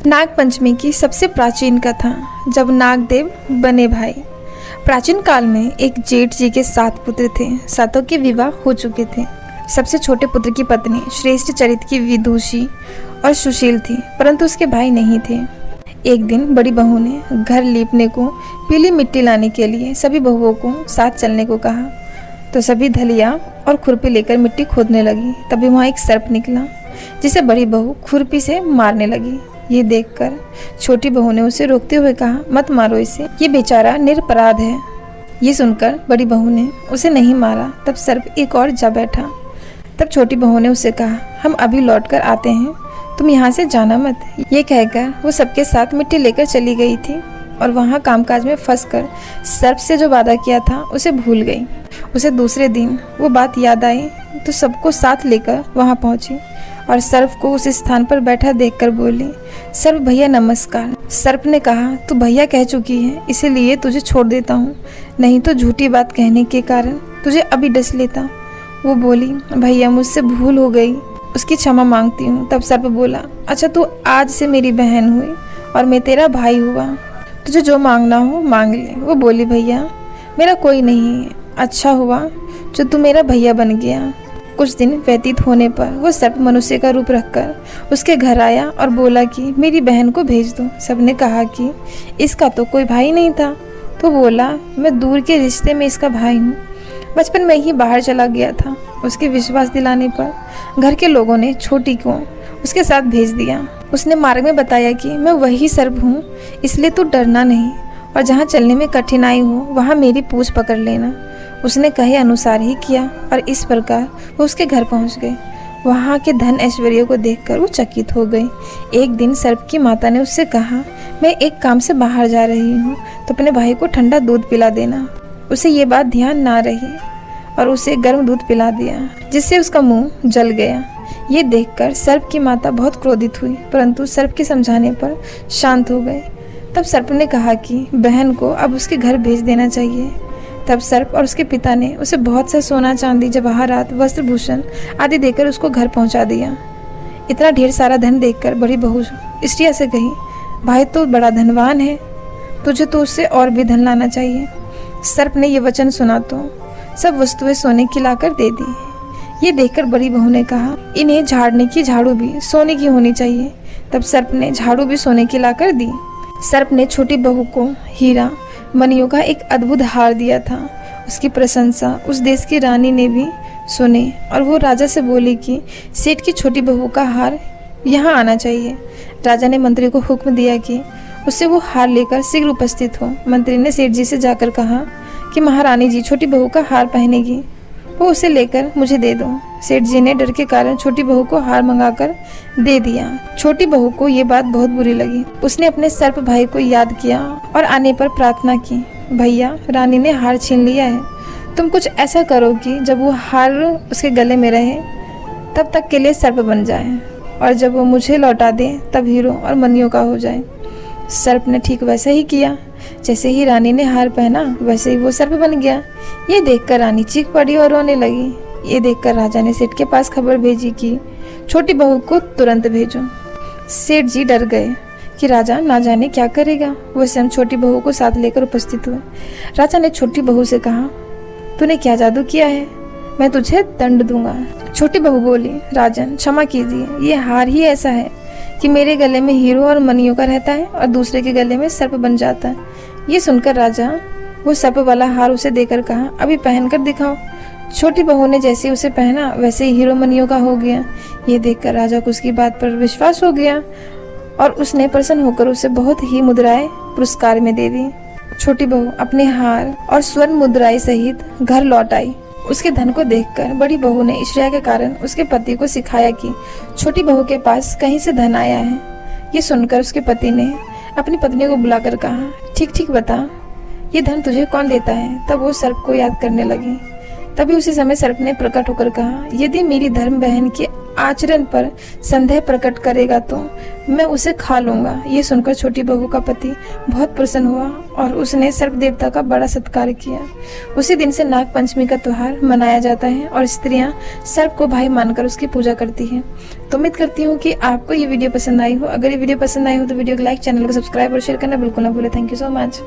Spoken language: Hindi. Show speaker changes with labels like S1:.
S1: नाग पंचमी की सबसे प्राचीन कथा, जब नागदेव बने भाई। प्राचीन काल में एक जेठ जी के 7 पुत्र थे। सातों के विवाह हो चुके थे। सबसे छोटे पुत्र की पत्नी श्रेष्ठ चरित्र की विदुषी और सुशील थी, परंतु उसके भाई नहीं थे। एक दिन बड़ी बहू ने घर लीपने को पीली मिट्टी लाने के लिए सभी बहुओं को साथ चलने को कहा, तो सभी धलिया और खुरपी लेकर मिट्टी खोदने लगी। तभी वहाँ एक सर्प निकला, जिसे बड़ी बहू खुरपी से मारने लगी। ये देखकर छोटी बहू ने उसे रोकते हुए कहा, मत मारो इसे, ये बेचारा निरपराध है। ये सुनकर बड़ी बहू ने उसे नहीं मारा। तब सर्प एक और जा बैठा। तब छोटी बहू ने उसे कहा, हम अभी लौट कर आते हैं, तुम यहाँ से जाना मत। ये कहकर वो सबके साथ मिट्टी लेकर चली गई थी और वहाँ कामकाज में फंसकर सर्प से जो वादा किया था उसे भूल गई। उसे दूसरे दिन वो बात याद आई तो सबको साथ लेकर वहाँ पहुँची और सर्प को उस स्थान पर बैठा देखकर बोली, सर्प भैया नमस्कार। सर्प ने कहा, तू भैया कह चुकी है, इसीलिए तुझे छोड़ देता हूँ, नहीं तो झूठी बात कहने के कारण तुझे अभी डस लेता। वो बोली, भैया मुझसे भूल हो गई, उसकी क्षमा मांगती हूँ। तब सर्प बोला, अच्छा तू आज से मेरी बहन हुई और मैं तेरा भाई हुआ, तुझे जो मांगना हो मांग ले। वो बोली, भैया मेरा कोई नहीं है, अच्छा हुआ जो तू मेरा भैया बन गया। कुछ दिन व्यतीत होने पर वो सर्प मनुष्य का रूप रखकर उसके घर आया और बोला कि मेरी बहन को भेज दो। सबने कहा कि इसका तो कोई भाई नहीं था। तो बोला, मैं दूर के रिश्ते में इसका भाई हूँ, बचपन में ही बाहर चला गया था। उसके विश्वास दिलाने पर घर के लोगों ने छोटी को उसके साथ भेज दिया। उसने मार्ग में बताया कि मैं वही सर्प हूँ, इसलिए तू डरना नहीं और जहाँ चलने में कठिनाई हो वहाँ मेरी पूँछ पकड़ लेना। उसने कहे अनुसार ही किया और इस प्रकार वो उसके घर पहुँच गए। वहाँ के धन ऐश्वर्य को देखकर वो चकित हो गई। एक दिन सर्प की माता ने उससे कहा, मैं एक काम से बाहर जा रही हूँ, तो अपने भाई को ठंडा दूध पिला देना। उसे ये बात ध्यान ना रही और उसे गर्म दूध पिला दिया, जिससे उसका मुंह जल गया। ये देखकर सर्प की माता बहुत क्रोधित हुई, परंतु सर्प के समझाने पर शांत हो गए। तब सर्प ने कहा कि बहन को अब उसके घर भेज देना चाहिए। तब सर्प और उसके पिता ने उसे बहुत सा सोना चांदी जवाहरात वस्त्र भूषण आदि देकर उसको घर पहुंचा दिया। इतना ढेर सारा धन देखकर बड़ी बहू स्त्रिया से कही, भाई तो बड़ा धनवान है, तुझे तो उससे और भी धन लाना चाहिए। सर्प ने ये वचन सुना तो सब वस्तुएं सोने की लाकर दे दी। ये देखकर बड़ी बहू ने कहा, इन्हें झाड़ने की झाड़ू भी सोने की होनी चाहिए। तब सर्प ने झाड़ू भी सोने की लाकर दी। सर्प ने छोटी बहू को हीरा मणियों का एक अद्भुत हार दिया था। उसकी प्रशंसा उस देश की रानी ने भी सुनी और वो राजा से बोली कि सेठ की छोटी बहू का हार यहाँ आना चाहिए। राजा ने मंत्री को हुक्म दिया कि उससे वो हार लेकर शीघ्र उपस्थित हो। मंत्री ने सेठ जी से जाकर कहा कि महारानी जी छोटी बहू का हार पहनेगी, वो उसे लेकर मुझे दे दो। सेठ जी ने डर के कारण छोटी बहू को हार मंगाकर दे दिया। छोटी बहू को ये बात बहुत बुरी लगी। उसने अपने सर्प भाई को याद किया और आने पर प्रार्थना की, भैया रानी ने हार छीन लिया है, तुम कुछ ऐसा करो कि जब वो हार उसके गले में रहे तब तक के लिए सर्प बन जाए और जब वो मुझे लौटा दे तब हीरो और मणियों का हो जाए। सर्प ने ठीक वैसा ही किया। जैसे ही रानी ने हार पहना वैसे ही वो सर्प बन गया। ये देखकर रानी चीख पड़ी और रोने लगी। ये देखकर राजा ने सेठ के पास खबर भेजी कि छोटी बहू को तुरंत भेजो। सेठ जी डर गए कि राजा ना जाने क्या करेगा। वो स्वयं छोटी बहू को साथ लेकर उपस्थित हुए। राजा ने छोटी बहू से कहा, तूने क्या जादू किया है, मैं तुझे दंड दूंगा। छोटी बहू बोली, राजन क्षमा कीजिए, ये हार ही ऐसा है कि मेरे गले में हीरो और मणियों का रहता है और दूसरे के गले में सर्प बन जाता है। ये सुनकर राजा वो सर्प वाला हार उसे देकर कहा, अभी पहन कर दिखाओ। छोटी बहू ने जैसे उसे पहना वैसे ही हीरो मणियों का हो गया। ये देखकर राजा को उसकी बात पर विश्वास हो गया और उसने प्रसन्न होकर उसे बहुत ही मुद्राएं पुरस्कार में दे दी। छोटी बहू अपने हार और स्वर्ण मुद्राएं सहित घर लौट आई। उसके धन को देखकर बड़ी बहू ने ईर्ष्या के कारण उसके पति को सिखाया कि छोटी बहू के पास कहीं से धन आया है। ये सुनकर उसके पति ने अपनी पत्नी को बुलाकर कहा, ठीक ठीक बता, ये धन तुझे कौन देता है। तब वो सर्प को याद करने लगी। तभी उसी समय सर्प ने प्रकट होकर कहा, यदि मेरी धर्म बहन की आचरण पर संदेह प्रकट करेगा तो मैं उसे खा लूंगा। ये सुनकर छोटी बहू का पति बहुत प्रसन्न हुआ और उसने सर्प देवता का बड़ा सत्कार किया। उसी दिन से नाग पंचमी का त्योहार मनाया जाता है और स्त्रियां सर्प को भाई मानकर उसकी पूजा करती हैं। तो उम्मीद करती हूँ कि आपको ये वीडियो पसंद आई हो। अगर ये वीडियो पसंद आई हो तो वीडियो को लाइक, चैनल को सब्सक्राइब और शेयर करना बिल्कुल ना भूलें। Thank you so much.